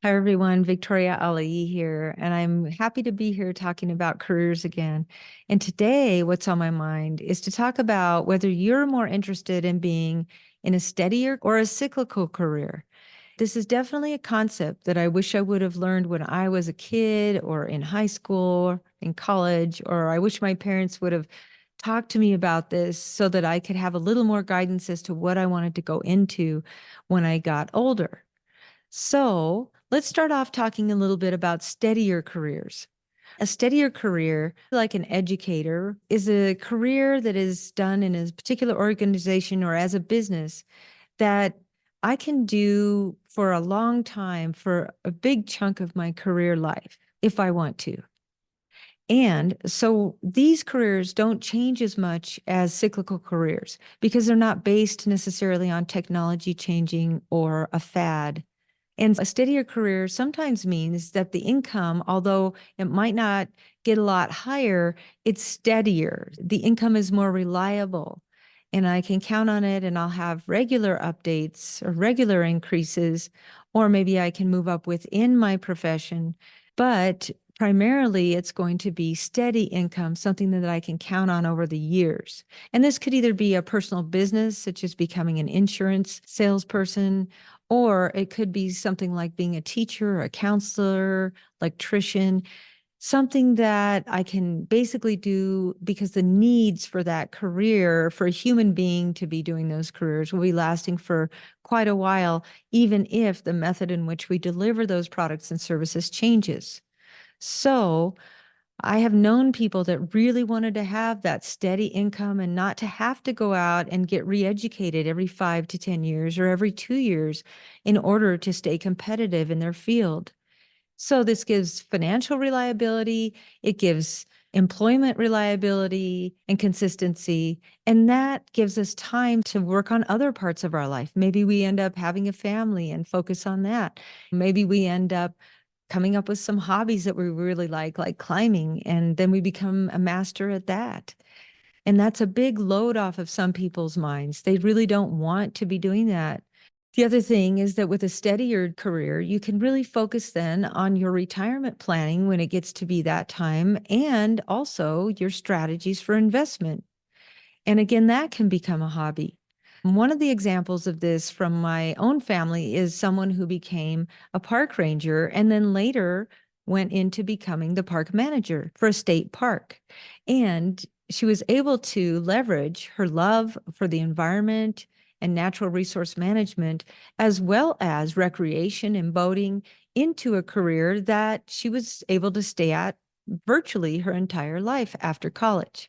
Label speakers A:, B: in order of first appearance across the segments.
A: Hi, everyone. Victoria Ali here, and I'm happy to be here talking about careers again. And today, what's on my mind is to talk about whether you're more interested in being in a steadier or a cyclical career. This is definitely a concept that I wish I would have learned when I was a kid or in high school, in college, or I wish my parents would have talked to me about this so that I could have a little more guidance as to what I wanted to go into when I got older. So let's start off talking a little bit about steadier careers. A steadier career, like an educator, is a career that is done in a particular organization or as a business that I can do for a long time, for a big chunk of my career life, if I want to. And so these careers don't change as much as cyclical careers because they're not based necessarily on technology changing or a fad. And a steadier career sometimes means that the income, although it might not get a lot higher, it's steadier. The income is more reliable, and I can count on it, and I'll have regular updates or regular increases, or maybe I can move up within my profession. But primarily, it's going to be steady income, something that I can count on over the years. And this could either be a personal business, such as becoming an insurance salesperson, or it could be something like being a teacher, a counselor, electrician, something that I can basically do because the needs for that career, for a human being to be doing those careers, will be lasting for quite a while, even if the method in which we deliver those products and services changes. So I have known people that really wanted to have that steady income and not to have to go out and get re-educated every 5 to 10 years or every 2 years in order to stay competitive in their field. So this gives financial reliability, it gives employment reliability and consistency, and that gives us time to work on other parts of our life. Maybe we end up having a family and focus on that. Maybe we end up coming up with some hobbies that we really like climbing, and then we become a master at that. And that's a big load off of some people's minds. They really don't want to be doing that. The other thing is that with a steadier career, you can really focus then on your retirement planning when it gets to be that time, and also your strategies for investment. And again, that can become a hobby. One of the examples of this from my own family is someone who became a park ranger and then later went into becoming the park manager for a state park. And she was able to leverage her love for the environment and natural resource management, as well as recreation and boating, into a career that she was able to stay at virtually her entire life after college.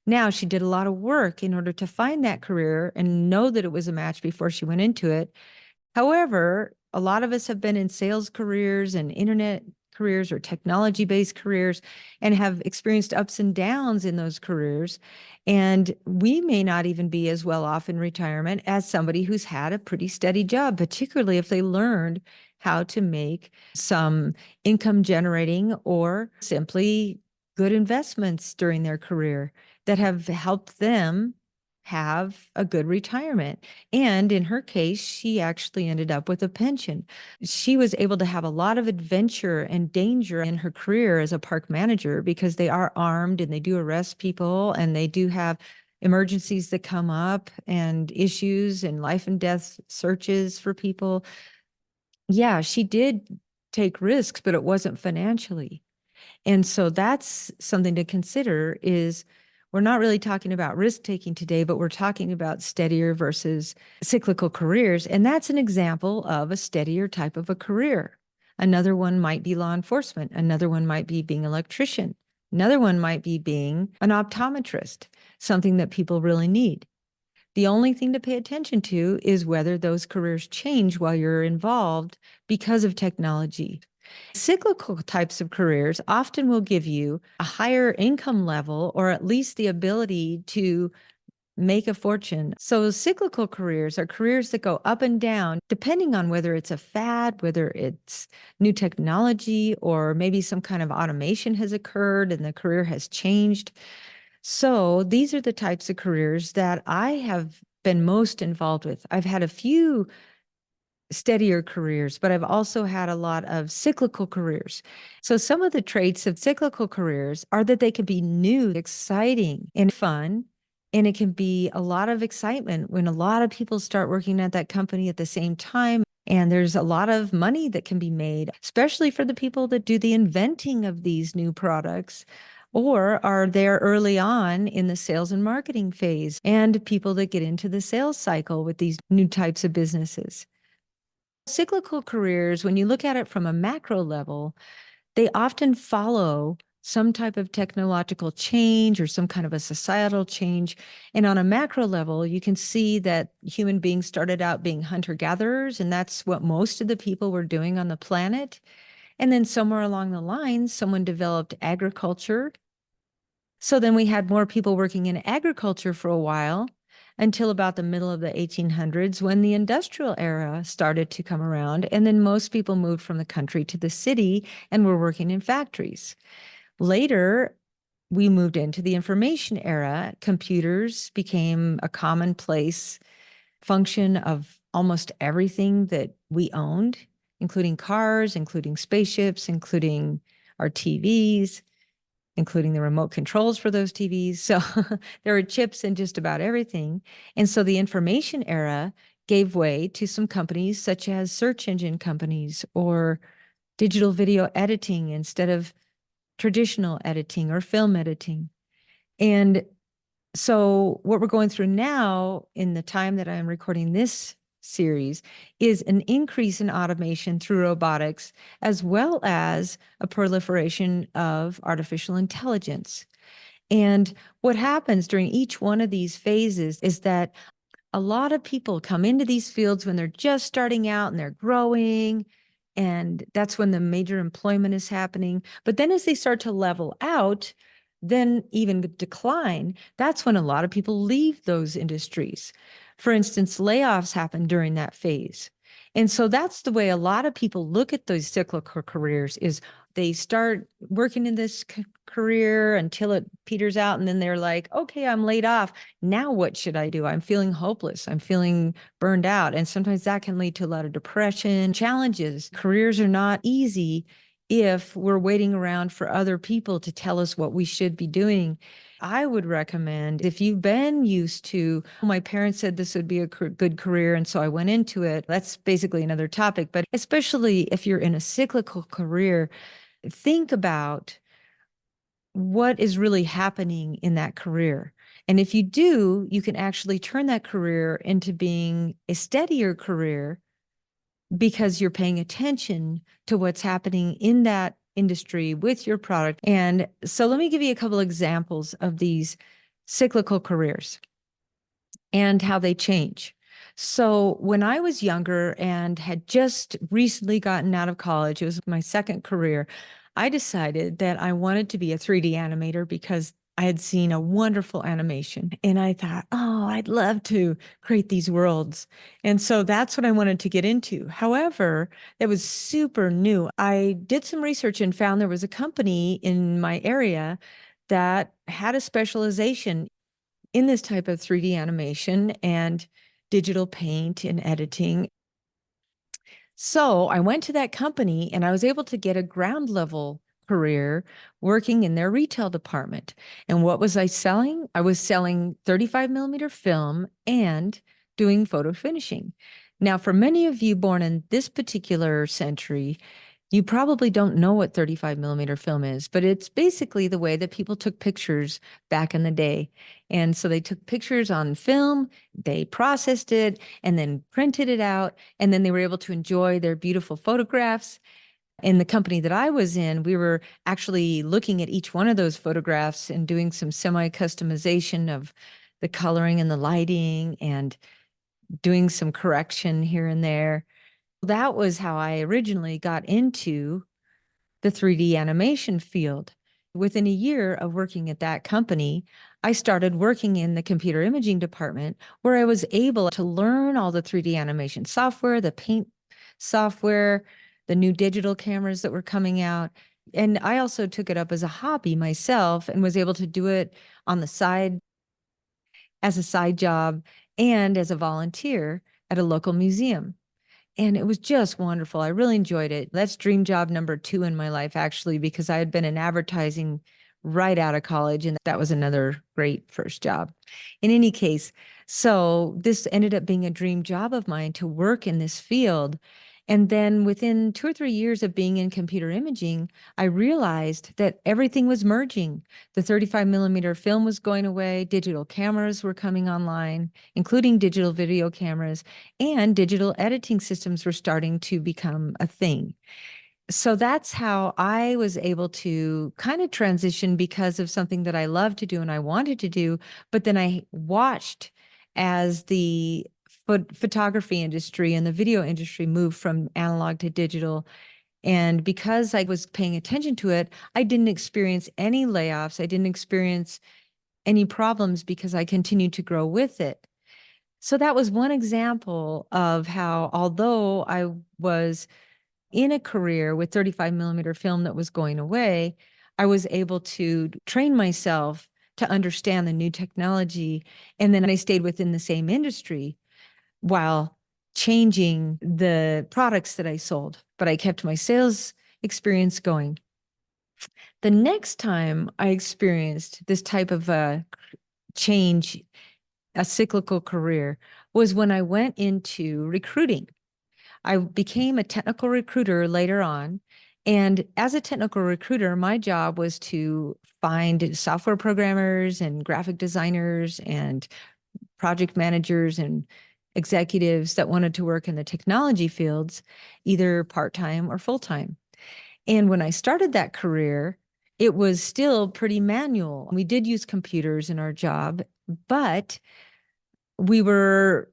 A: Now, she did a lot of work in order to find that career and know that it was a match before she went into it. However, a lot of us have been in sales careers and internet careers or technology-based careers and have experienced ups and downs in those careers. And we may not even be as well off in retirement as somebody who's had a pretty steady job, particularly if they learned how to make some income generating or simply good investments during their career that have helped them have a good retirement. And in her case, she actually ended up with a pension. She was able to have a lot of adventure and danger in her career as a park manager because they are armed and they do arrest people and they do have emergencies that come up and issues and life and death searches for people. Yeah, she did take risks, but it wasn't financially. And so that's something to consider is we're not really talking about risk taking today, but we're talking about steadier versus cyclical careers. And that's an example of a steadier type of a career. Another one might be law enforcement. Another one might be being an electrician. Another one might be being an optometrist, something that people really need. The only thing to pay attention to is whether those careers change while you're involved because of technology. Cyclical types of careers often will give you a higher income level or at least the ability to make a fortune. So cyclical careers are careers that go up and down depending on whether it's a fad, whether it's new technology, or maybe some kind of automation has occurred and the career has changed. So these are the types of careers that I have been most involved with. I've had a few steadier careers, but I've also had a lot of cyclical careers. So some of the traits of cyclical careers are that they can be new, exciting, and fun. And it can be a lot of excitement when a lot of people start working at that company at the same time. And there's a lot of money that can be made, especially for the people that do the inventing of these new products or are there early on in the sales and marketing phase, and people that get into the sales cycle with these new types of businesses. Cyclical careers, when you look at it from a macro level, they often follow some type of technological change or some kind of a societal change. And on a macro level, you can see that human beings started out being hunter-gatherers, and that's what most of the people were doing on the planet. And then somewhere along the line, someone developed agriculture. So then we had more people working in agriculture for a while until about the middle of the 1800s when the industrial era started to come around. And then most people moved from the country to the city and were working in factories. Later, we moved into the information era. Computers became a commonplace function of almost everything that we owned, including cars, including spaceships, including our TVs, including the remote controls for those TVs. So there are chips in just about everything. And so the information era gave way to some companies such as search engine companies or digital video editing instead of traditional editing or film editing. And so what we're going through now in the time that I'm recording this series is an increase in automation through robotics, as well as a proliferation of artificial intelligence. And what happens during each one of these phases is that a lot of people come into these fields when they're just starting out and they're growing. And that's when the major employment is happening. But then as they start to level out, then even decline, that's when a lot of people leave those industries. For instance, layoffs happen during that phase. And so that's the way a lot of people look at those cyclical careers is they start working in this career until it peters out. And then they're like, okay, I'm laid off. Now what should I do? I'm feeling hopeless. I'm feeling burned out. And sometimes that can lead to a lot of depression, challenges. Careers are not easy if we're waiting around for other people to tell us what we should be doing. I would recommend if you've been used to, my parents said this would be a good career, and so I went into it. That's basically another topic. But especially if you're in a cyclical career, think about what is really happening in that career. And if you do, you can actually turn that career into being a steadier career because you're paying attention to what's happening in that industry with your product. And so let me give you a couple examples of these cyclical careers and how they change. So when I was younger and had just recently gotten out of college, it was my second career, I decided that I wanted to be a 3D animator because I had seen a wonderful animation and I thought, oh, I'd love to create these worlds. And so that's what I wanted to get into. However, that was super new. I did some research and found there was a company in my area that had a specialization in this type of 3D animation and digital paint and editing. So I went to that company and I was able to get a ground level career working in their retail department. And what was I selling? I was selling 35 millimeter film and doing photo finishing. Now, for many of you born in this particular century, you probably don't know what 35 millimeter film is, but it's basically the way that people took pictures back in the day. And so they took pictures on film, they processed it, and then printed it out, and then they were able to enjoy their beautiful photographs. In the company that I was in, we were actually looking at each one of those photographs and doing some semi-customization of the coloring and the lighting and doing some correction here and there. That was how I originally got into the 3D animation field. Within a year of working at that company, I started working in the computer imaging department where I was able to learn all the 3D animation software, the paint software, the new digital cameras that were coming out. And I also took it up as a hobby myself and was able to do it on the side as a side job and as a volunteer at a local museum. And it was just wonderful. I really enjoyed it. That's dream job number two in my life, actually, because I had been in advertising right out of college, and that was another great first job. In any case, so this ended up being a dream job of mine to work in this field. And then within 2 or 3 years of being in computer imaging, I realized that everything was merging. The 35 millimeter film was going away, digital cameras were coming online, including digital video cameras, and digital editing systems were starting to become a thing. So that's how I was able to kind of transition because of something that I love to do and I wanted to do. But then I watched as the photography industry and the video industry moved from analog to digital. And because I was paying attention to it, I didn't experience any layoffs. I didn't experience any problems because I continued to grow with it. So that was one example of how, although I was in a career with 35 millimeter film that was going away, I was able to train myself to understand the new technology. And then I stayed within the same industry while changing the products that I sold, but I kept my sales experience going. The next time I experienced this type of change, a cyclical career, was when I went into recruiting. I became a technical recruiter later on. And as a technical recruiter, my job was to find software programmers and graphic designers and project managers and executives that wanted to work in the technology fields, either part-time or full-time. And when I started that career, it was still pretty manual. We did use computers in our job, but we were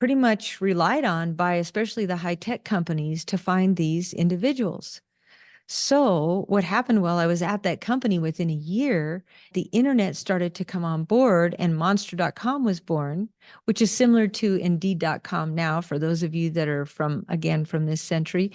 A: pretty much relied on by especially the high-tech companies to find these individuals. So what happened while I was at that company, within a year, the internet started to come on board and monster.com was born, which is similar to indeed.com now for those of you that are from this century.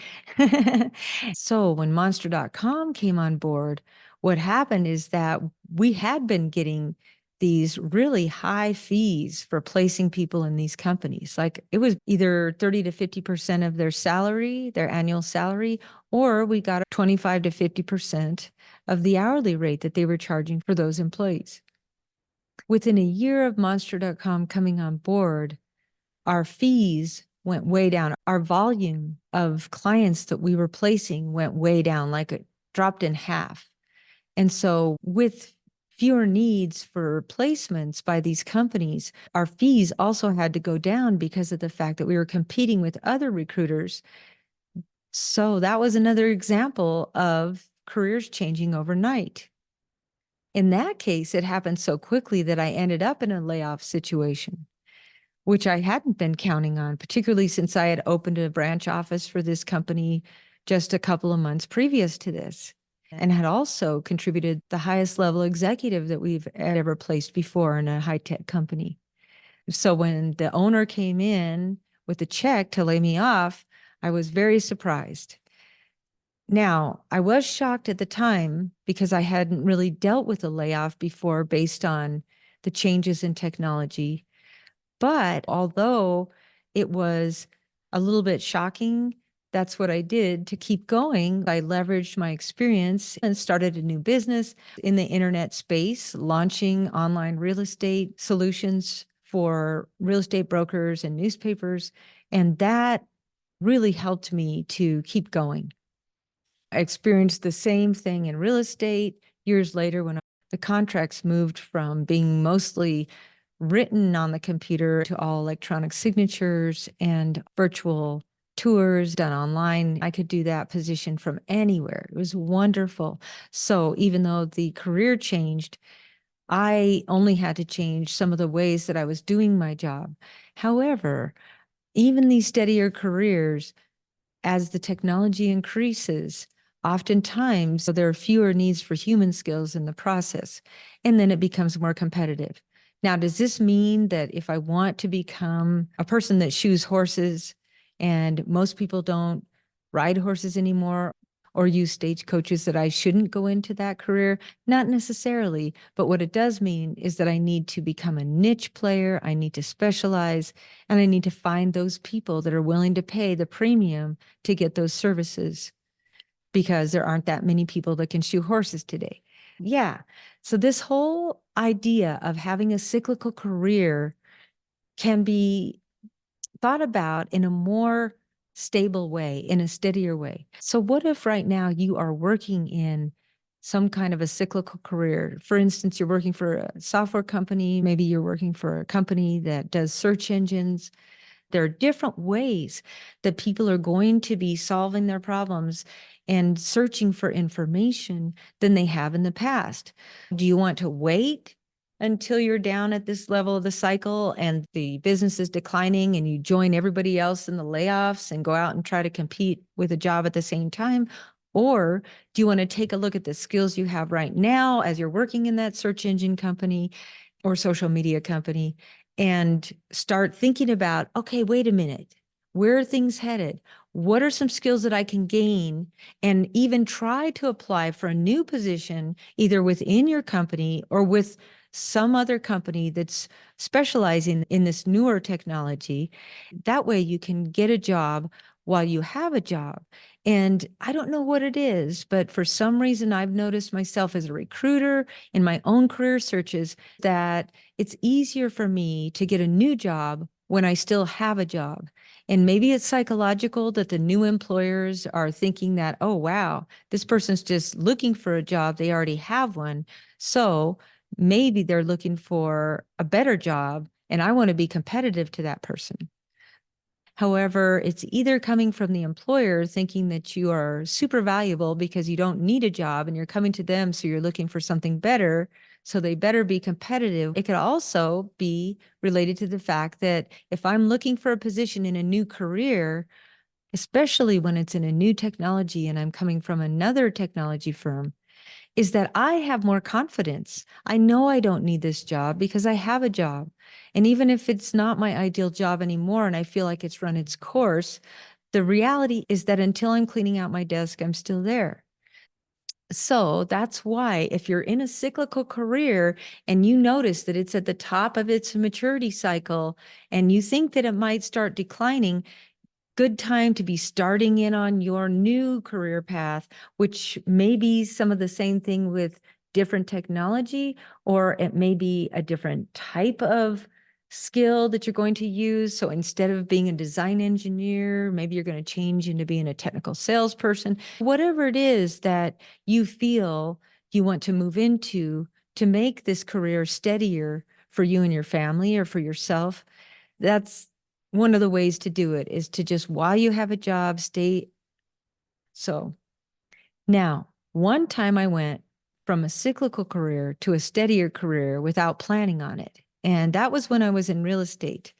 A: So when monster.com came on board, what happened is that we had been getting these really high fees for placing people in these companies. Like it was either 30 to 50% of their salary, their annual salary, or we got 25 to 50% of the hourly rate that they were charging for those employees. Within a year of monster.com coming on board, our fees went way down. Our volume of clients that we were placing went way down, like it dropped in half. And so with fewer needs for placements by these companies, our fees also had to go down because of the fact that we were competing with other recruiters. So that was another example of careers changing overnight. In that case, it happened so quickly that I ended up in a layoff situation, which I hadn't been counting on, particularly since I had opened a branch office for this company just a couple of months previous to this, and had also contributed the highest level executive that we've ever placed before in a high-tech company. So when the owner came in with a check to lay me off, I was very surprised. Now, I was shocked at the time because I hadn't really dealt with a layoff before based on the changes in technology. But although it was a little bit shocking, that's what I did to keep going. I leveraged my experience and started a new business in the internet space, launching online real estate solutions for real estate brokers and newspapers. And that really helped me to keep going. I experienced the same thing in real estate years later when the contracts moved from being mostly written on the computer to all electronic signatures and virtual tours done online. I could do that position from anywhere. It was wonderful. So even though the career changed, I only had to change some of the ways that I was doing my job. However, even these steadier careers, as the technology increases, oftentimes there are fewer needs for human skills in the process, and then it becomes more competitive. Now, does this mean that if I want to become a person that shoes horses, and most people don't ride horses anymore, or use stage coaches that I shouldn't go into that career. Not necessarily, but what it does mean is that I need to become a niche player. I need to specialize, and I need to find those people that are willing to pay the premium to get those services, because there aren't that many people that can shoe horses today. Yeah. So this whole idea of having a cyclical career can be thought about in a more stable way, in a steadier way. So what if right now you are working in some kind of a cyclical career? For instance, you're working for a software company, maybe you're working for a company that does search engines. There are different ways that people are going to be solving their problems and searching for information than they have in the past. Do you want to wait until you're down at this level of the cycle and the business is declining and you join everybody else in the layoffs and go out and try to compete with a job at the same time? Or do you want to take a look at the skills you have right now as you're working in that search engine company or social media company and start thinking about, okay, wait a minute, where are things headed? What are some skills that I can gain, and even try to apply for a new position, either within your company or with some other company that's specializing in this newer technology. That way you can get a job while you have a job. And I don't know what it is, but for some reason, I've noticed myself as a recruiter in my own career searches that it's easier for me to get a new job when I still have a job. And maybe it's psychological that the new employers are thinking that, oh, wow, this person's just looking for a job. They already have one. So maybe they're looking for a better job, and I want to be competitive to that person. However, it's either coming from the employer thinking that you are super valuable because you don't need a job and you're coming to them, so you're looking for something better, so they better be competitive. It could also be related to the fact that if I'm looking for a position in a new career, especially when it's in a new technology and I'm coming from another technology firm, is that I have more confidence. I know I don't need this job because I have a job. And even if it's not my ideal job anymore and I feel like it's run its course, the reality is that until I'm cleaning out my desk, I'm still there. So that's why if you're in a cyclical career and you notice that it's at the top of its maturity cycle and you think that it might start declining, good time to be starting in on your new career path, which may be some of the same thing with different technology, or it may be a different type of skill that you're going to use. So instead of being a design engineer, maybe you're going to change into being a technical salesperson. Whatever it is that you feel you want to move into to make this career steadier for you and your family or for yourself, that's one of the ways to do it, is to just, while you have a job, stay. So now, one time I went from a cyclical career to a steadier career without planning on it. And that was when I was in real estate.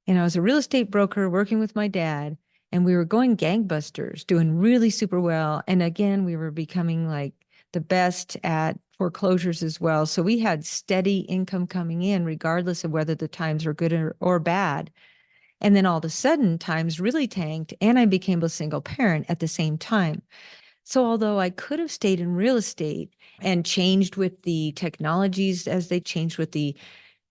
A: And I was a real estate broker working with my dad, and we were going gangbusters, doing really super well. And again, we were becoming like the best at foreclosures as well. So we had steady income coming in, regardless of whether the times were good or bad. And then all of a sudden, times really tanked, and I became a single parent at the same time. So although I could have stayed in real estate and changed with the technologies as they changed with the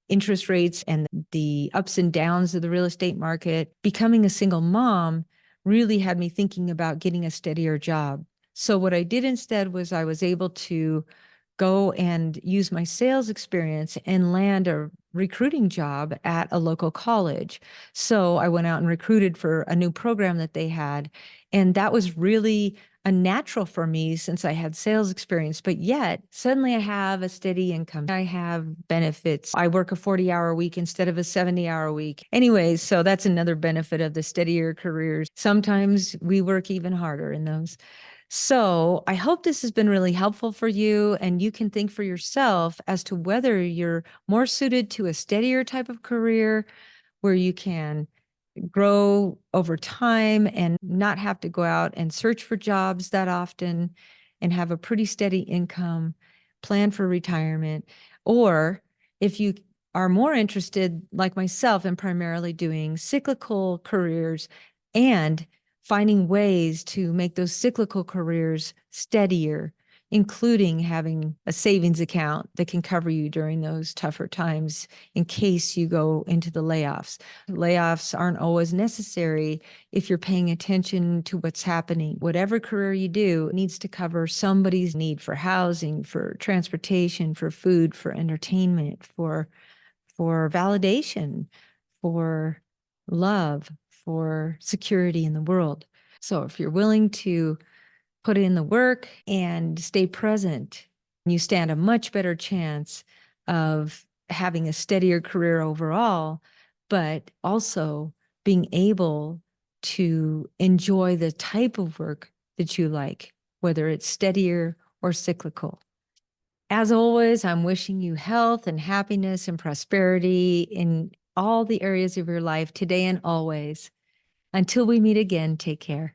A: interest rates and the ups and downs of the real estate market, becoming a single mom really had me thinking about getting a steadier job. So what I did instead was I was able to go and use my sales experience and land a recruiting job at a local college. So I went out and recruited for a new program that they had. And that was really a natural for me since I had sales experience. But yet, suddenly I have a steady income. I have benefits. I work a 40-hour week instead of a 70-hour week. Anyways, so that's another benefit of the steadier careers. Sometimes we work even harder in those. So I hope this has been really helpful for you, and you can think for yourself as to whether you're more suited to a steadier type of career where you can grow over time and not have to go out and search for jobs that often and have a pretty steady income, plan for retirement. Or if you are more interested, like myself, in primarily doing cyclical careers and finding ways to make those cyclical careers steadier, including having a savings account that can cover you during those tougher times in case you go into the layoffs. Layoffs aren't always necessary if you're paying attention to what's happening. Whatever career you do needs to cover somebody's need for housing, for transportation, for food, for entertainment, for validation, for love, for security in the world. So if you're willing to put in the work and stay present, you stand a much better chance of having a steadier career overall, but also being able to enjoy the type of work that you like, whether it's steadier or cyclical. As always, I'm wishing you health and happiness and prosperity in all the areas of your life today and always. Until we meet again, take care.